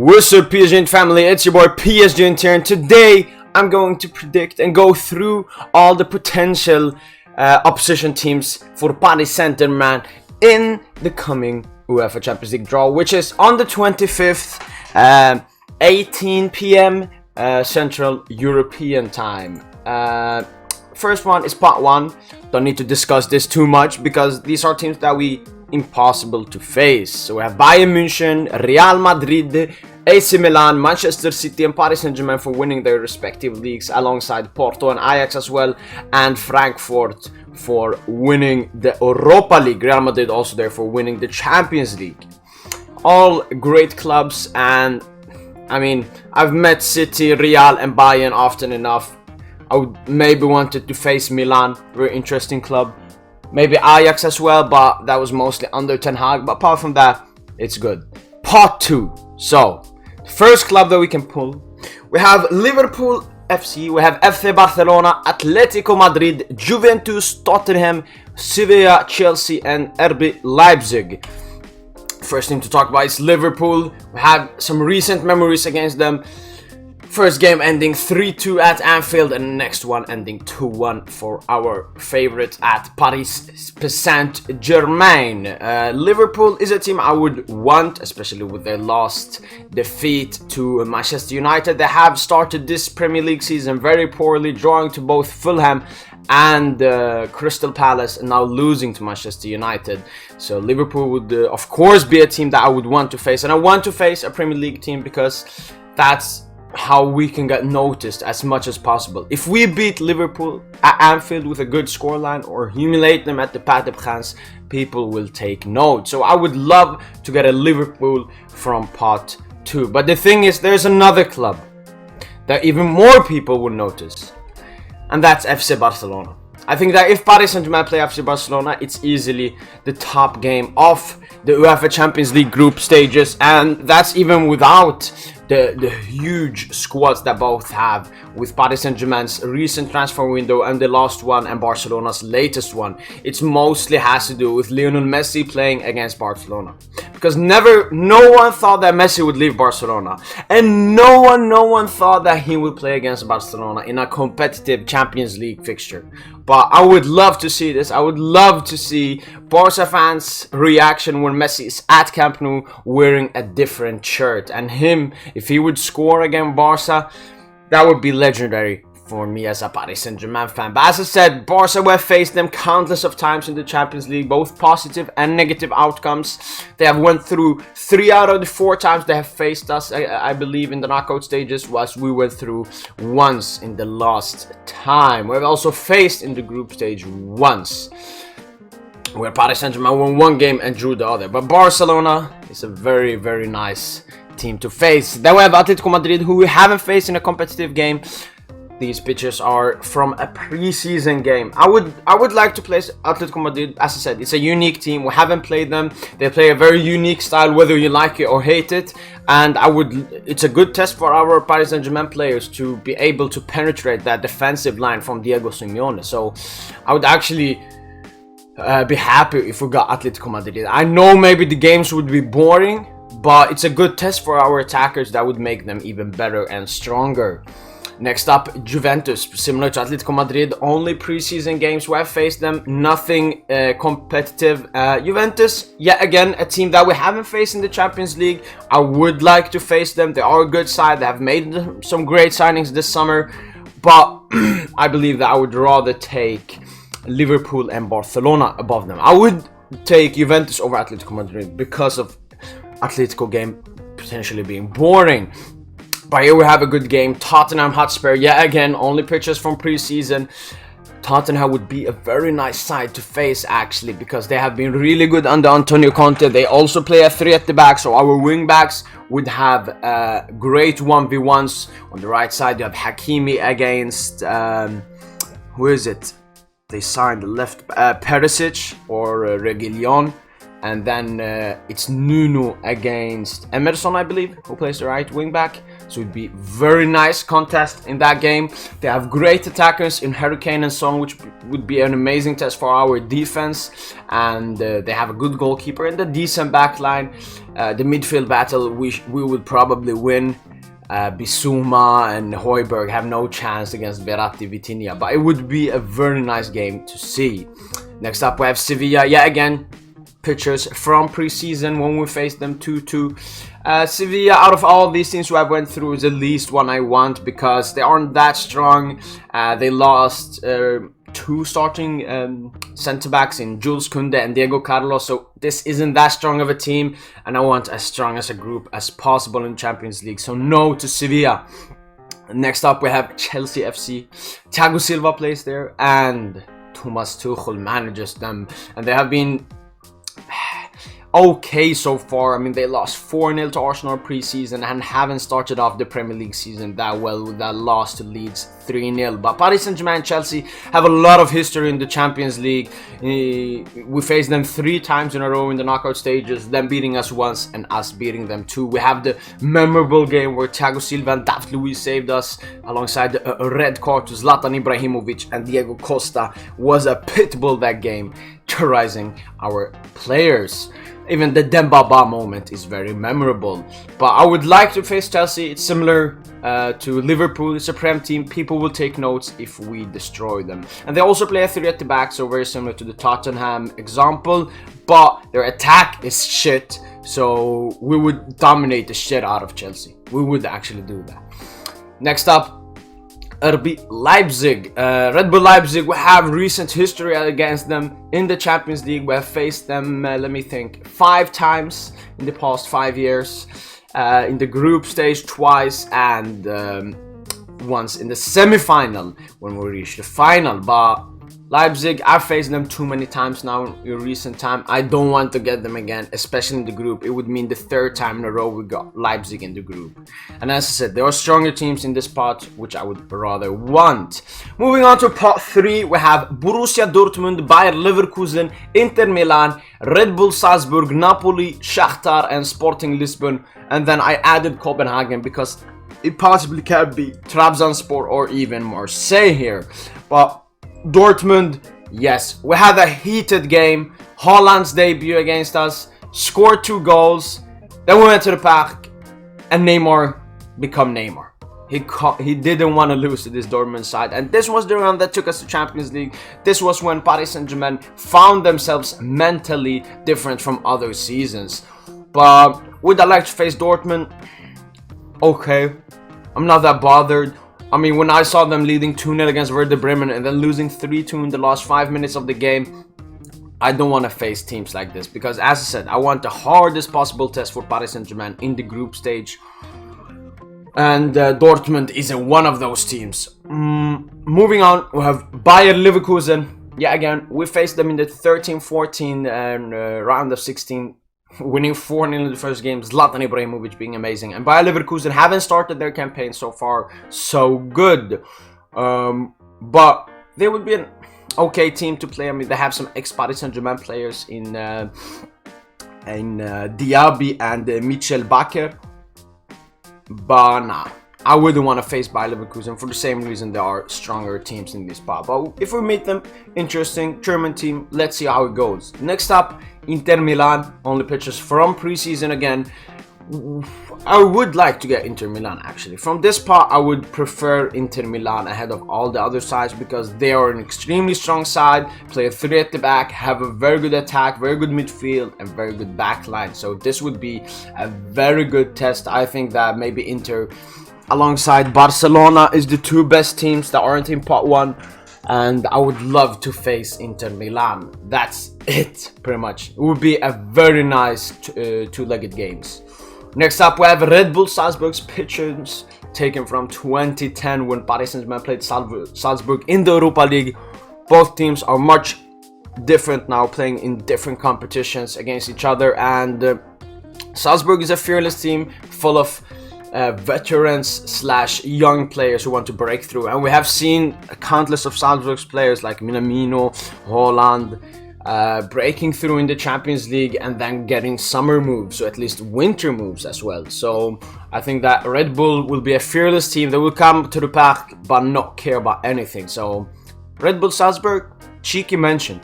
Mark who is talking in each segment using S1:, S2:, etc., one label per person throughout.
S1: What's up, PSGINT family? It's your boy PSGINT here, and today I'm going to predict and go through all the potential opposition teams for Paris Saint-Germain in the coming UEFA Champions League draw, which is on the 25th, 18 p.m. Central European time. First one is part 1. Don't need to discuss this too much because these are teams that we impossible to face. So we have Bayern München, Real Madrid, AC Milan, Manchester City and Paris Saint-Germain for winning their respective leagues, alongside Porto and Ajax as well, and Frankfurt for winning the Europa League. Real Madrid also there for winning the Champions League. All great clubs, and I mean, I've met City, Real and Bayern often enough. I would maybe wanted to face Milan, very interesting club. Maybe Ajax as well, but that was mostly under Ten Hag. But apart from that, it's good. Part 2. So, first club that we can pull, we have Liverpool FC, we have FC Barcelona, Atletico Madrid, Juventus, Tottenham, Sevilla, Chelsea and RB Leipzig. First thing to talk about is Liverpool. We have some recent memories against them. First game ending 3-2 at Anfield, and the next one ending 2-1 for our favorite at Paris Saint-Germain. Liverpool is a team I would want, especially with their last defeat to Manchester United. They have started this Premier League season very poorly, drawing to both Fulham and Crystal Palace, and now losing to Manchester United. So Liverpool would of course be a team that I would want to face, and I want to face a Premier League team because that's how we can get noticed as much as possible. If we beat Liverpool at Anfield with a good scoreline or humiliate them at the Parc des Princes, people will take note. So I would love to get a Liverpool from part 2. But the thing is, there's another club that even more people would notice, and that's FC Barcelona. I think that if Paris Saint-Germain play FC Barcelona, it's easily the top game of the UEFA Champions League group stages, and that's even without the huge squads that both have, with Paris Saint-Germain's recent transfer window and the last one, and Barcelona's latest one. It mostly has to do with Lionel Messi playing against Barcelona, because no one thought that Messi would leave Barcelona, and no one thought that he would play against Barcelona in a competitive Champions League fixture. But I would love to see this. I would love to see Barca fans' reaction when Messi is at Camp Nou wearing a different shirt. And him, if he would score against Barca, that would be legendary for me as a Paris Saint-Germain fan. But as I said, Barca have faced them countless of times in the Champions League, both positive and negative outcomes. They have went through 3 out of the 4 times they have faced us, I believe, in the knockout stages, whilst we went through once in the last time. We've also faced in the group stage once, where Paris Saint-Germain won 1 game and drew the other. But Barcelona is a very, very nice team to face. Then we have Atletico Madrid, who we haven't faced in a competitive game. These pictures are from a pre-season game. I would like to place Atletico Madrid. As I said, it's a unique team. We haven't played them. They play a very unique style, whether you like it or hate it. And it's a good test for our Paris Saint-Germain players to be able to penetrate that defensive line from Diego Simeone. So I would actually be happy if we got Atletico Madrid. I know maybe the games would be boring, but it's a good test for our attackers that would make them even better and stronger. Next up, Juventus. Similar to Atletico Madrid, only preseason games we have faced them, nothing competitive. Juventus, yet again, a team that we haven't faced in the Champions League. I would like to face them. They are a good side. They have made some great signings this summer, but I believe that I would rather take Liverpool and Barcelona above them. I would take Juventus over Atletico Madrid because of Atletico game potentially being boring. But here we have a good game. Tottenham Hotspur, yeah, again, only pictures from preseason. Tottenham would be a very nice side to face, actually, because they have been really good under Antonio Conte. They also play a 3 at the back, so our wing backs would have great 1v1s. On the right side, you have Hakimi against who is it? They signed the left Perisic or Reguilon. And then it's Nuno against Emerson, I believe, who plays the right wing back. so it'd be very nice contest in that game. They have great attackers in Hurricane and Son, which would be an amazing test for our defense, and they have a good goalkeeper and a decent backline. The midfield battle we would probably win. Bissouma and Højbjerg have no chance against Verratti, Vitinha, but it would be a very nice game to see. Next up we have Sevilla. Yeah, again, pictures from preseason when we faced them 2-2. Sevilla, out of all these teams who I went through, is the least one I want because they aren't that strong. They lost two starting centre-backs in Jules Koundé and Diego Carlos, so this isn't that strong of a team, and I want as strong as a group as possible in Champions League, so no to Sevilla. Next up we have Chelsea FC. Thiago Silva plays there, and Thomas Tuchel manages them, and they have been okay so far. I mean, they lost 4-0 to Arsenal preseason and haven't started off the Premier League season that well with that loss to Leeds 3-0. But Paris Saint-Germain and Chelsea have a lot of history in the Champions League. We faced them 3 times in a row in the knockout stages, them beating us once and us beating them 2. We have the memorable game where Thiago Silva and David Luiz saved us alongside a red card to Zlatan Ibrahimovic, and Diego Costa was a pit bull that game, terrorizing our players. Even the Dembaba moment is very memorable. But I would like to face Chelsea. It's similar to Liverpool. It's a Prem team. People will take notes if we destroy them. And they also play a 3 at the back, so very similar to the Tottenham example. But their attack is shit, so we would dominate the shit out of Chelsea. We would actually do that. Next up, RB Leipzig. Red Bull Leipzig, we have recent history against them in the Champions League. We have faced them, let me think, 5 times in the past 5 years. In the group stage twice, and once in the semi-final when we reached the final. But Leipzig, I've faced them too many times now in recent time. I don't want to get them again, especially in the group. It would mean the 3rd time in a row we got Leipzig in the group. And as I said, there are stronger teams in this pot, which I would rather want. Moving on to pot 3, we have Borussia Dortmund, Bayer Leverkusen, Inter Milan, Red Bull Salzburg, Napoli, Shakhtar, and Sporting Lisbon. And then I added Copenhagen because it possibly can be Trabzonspor or even Marseille here. But Dortmund, yes, we had a heated game. Haaland's debut against us, scored 2 goals. Then we went to the park, and Neymar became Neymar. He didn't want to lose to this Dortmund side, and this was the round that took us to Champions League. This was when Paris Saint-Germain found themselves mentally different from other seasons. But would I like to face Dortmund? Okay, I'm not that bothered. I mean, when I saw them leading 2-0 against Werder Bremen and then losing 3-2 in the last 5 minutes of the game, I don't want to face teams like this. Because as I said, I want the hardest possible test for Paris Saint-Germain in the group stage. And Dortmund isn't one of those teams. Moving on, we have Bayer Leverkusen. Yeah, again, we faced them in the 13-14 and round of 16. Winning 4-0 in the first game, Zlatan Ibrahimovic being amazing. And Bayer Leverkusen haven't started their campaign so far so good. But they would be an okay team to play. I mean, they have some ex-Paris Saint-Germain players in Diaby and Michel Bakker. But nah, I wouldn't want to face Bayer Leverkusen for the same reason there are stronger teams in this pot. But if we meet them, interesting German team, let's see how it goes. Next up, Inter Milan, only pictures from preseason again. I would like to get Inter Milan actually. From this pot, I would prefer Inter Milan ahead of all the other sides because they are an extremely strong side, play a 3 at the back, have a very good attack, very good midfield, and very good backline. So this would be a very good test. I think that maybe Inter, alongside Barcelona, is the 2 best teams that aren't in pot 1. And I would love to face Inter Milan. That's it, pretty much. It would be a very nice 2-legged games. Next up, we have Red Bull Salzburg's pictures taken from 2010 when Paris Saint-Germain played Salzburg in the Europa League. Both teams are much different now, playing in different competitions against each other. And Salzburg is a fearless team full of veterans / young players who want to break through, and we have seen countless of Salzburg's players like Minamino, Haaland, breaking through in the Champions League and then getting summer moves, or at least winter moves as well. So I think that Red Bull will be a fearless team. They will come to the park but not care about anything. So Red Bull Salzburg, cheeky mention.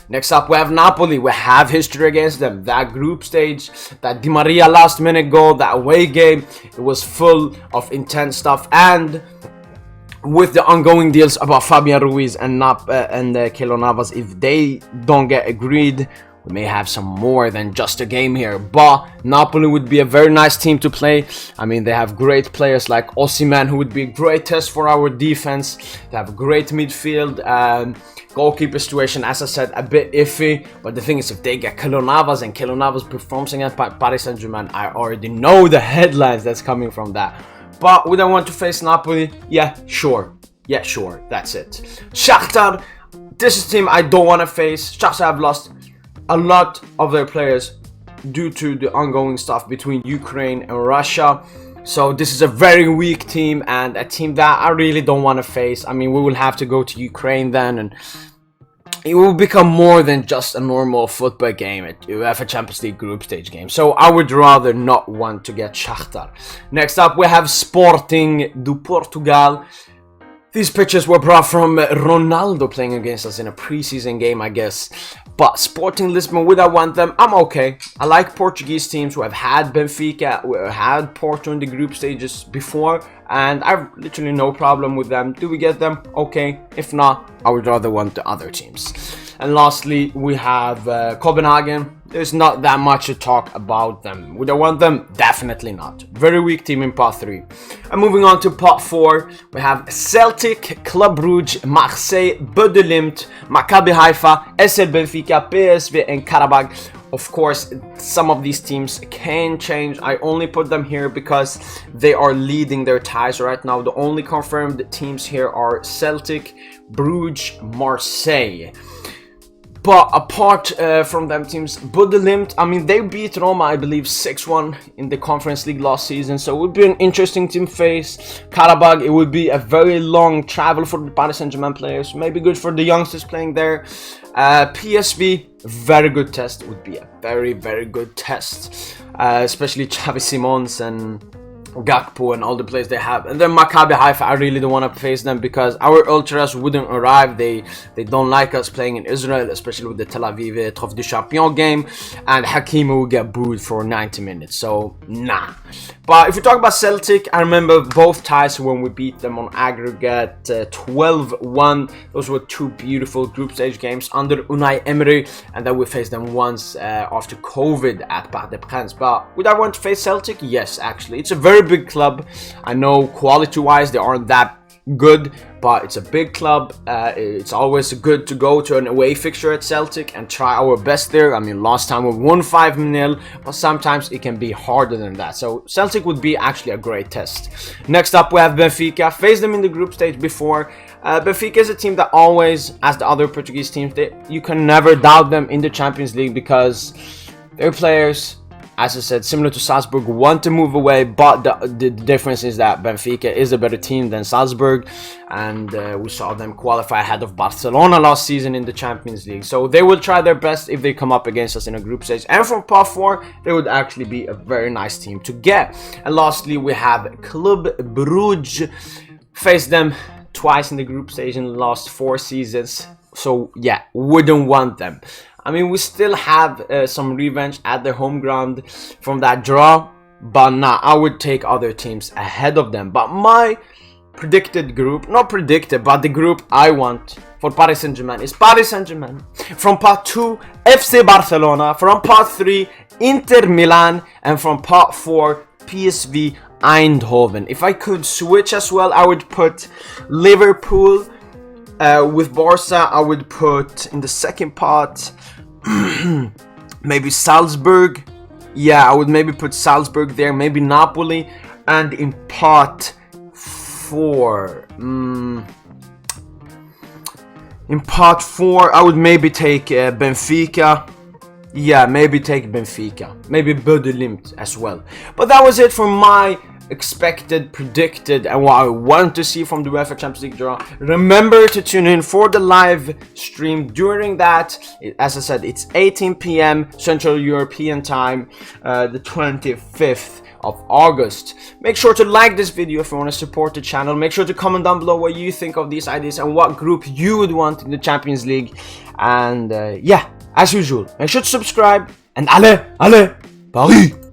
S1: Next up, we have Napoli. We have history against them. That group stage, that Di Maria last minute goal, that away game, it was full of intense stuff. And with the ongoing deals about Fabian Ruiz and Keylor Navas, if they don't get agreed, we may have some more than just a game here. But Napoli would be a very nice team to play. I mean, they have great players like Osimhen, who would be a great test for our defense. They have a great midfield. Goalkeeper situation, as I said, a bit iffy. But the thing is, if they get Keylor Navas and Keylor Navas performs against Paris Saint-Germain, I already know the headlines that's coming from that. But would I want to face Napoli? Yeah, sure, that's it. Shakhtar, this is a team I don't want to face. Shakhtar have lost a lot of their players due to the ongoing stuff between Ukraine and Russia. So this is a very weak team and a team that I really don't want to face. I mean, we will have to go to Ukraine then, and it will become more than just a normal football game at UEFA Champions League group stage game. So I would rather not want to get Shakhtar. Next up, we have Sporting do Portugal. These pictures were brought from Ronaldo playing against us in a preseason game, I guess. But Sporting Lisbon, would I want them? I'm okay. I like Portuguese teams who have had Benfica, who have had Porto in the group stages before, and I've literally no problem with them. Do we get them? Okay. If not, I would rather want the other teams. And lastly, we have Copenhagen. There's not that much to talk about them. Would I want them? Definitely not. Very weak team in part 3. And moving on to part 4, we have Celtic, Club Brugge, Marseille, Bud de Limpt, Maccabi Haifa, SL Benfica, PSV and Karabakh. Of course, some of these teams can change. I only put them here because they are leading their ties right now. The only confirmed teams here are Celtic, Brugge, Marseille. But apart from them teams, Bud de Limpt, I mean, they beat Roma, I believe, 6-1 in the Conference League last season. So it would be an interesting team face. Karabakh, it would be a very long travel for the Paris Saint-Germain players. Maybe good for the youngsters playing there. PSV, very good test. It would be a very, very good test. Especially Xavi Simons and Gakpo and all the players they have. And then Maccabi Haifa, I really don't want to face them because our ultras wouldn't arrive. They don't like us playing in Israel, especially with the Tel Aviv Trophée du Champion game, and Hakimi will get booed for 90 minutes, so nah. But if we talk about Celtic, I remember both ties when we beat them on aggregate 12-1. Those were two beautiful group stage games under Unai Emery, and then we faced them once after COVID at Parc des Princes. But would I want to face Celtic? Yes, actually. It's a very big club. I know quality-wise they aren't that good, but it's a big club. It's always good to go to an away fixture at Celtic and try our best there. I mean, last time we won 5-0, but sometimes it can be harder than that. So Celtic would be actually a great test. Next up, we have Benfica. Faced them in the group stage before. Benfica is a team that always, as the other Portuguese teams, you can never doubt them in the Champions League because their players, as I said, similar to Salzburg, want to move away, but the difference is that Benfica is a better team than Salzburg, and we saw them qualify ahead of Barcelona last season in the Champions League. So they will try their best if they come up against us in a group stage. And from part 4, they would actually be a very nice team to get. And lastly, we have Club Brugge. Faced them twice in the group stage in the last 4 seasons. So yeah, wouldn't want them. I mean, we still have some revenge at their home ground from that draw, but nah, I would take other teams ahead of them. But my predicted group, not predicted, but the group I want for Paris Saint-Germain is Paris Saint-Germain. From part 2, FC Barcelona. From part 3, Inter Milan. And from part 4, PSV Eindhoven. If I could switch as well, I would put Liverpool with Barca. I would put in the second part maybe Salzburg. Yeah, I would maybe put Salzburg there, maybe Napoli. And in part 4, in part 4, I would maybe take Benfica. yeah, maybe take Benfica, maybe Bode Glimt as well. But that was it for my expected, predicted, and what I want to see from the UEFA Champions League draw. Remember to tune in for the live stream during that. As I said, it's 18 p.m. Central European time, the 25th of August. Make sure to like this video if you want to support the channel. Make sure to comment down below what you think of these ideas and what group you would want in the Champions League. And yeah, as usual, make sure to subscribe, and allez, Paris!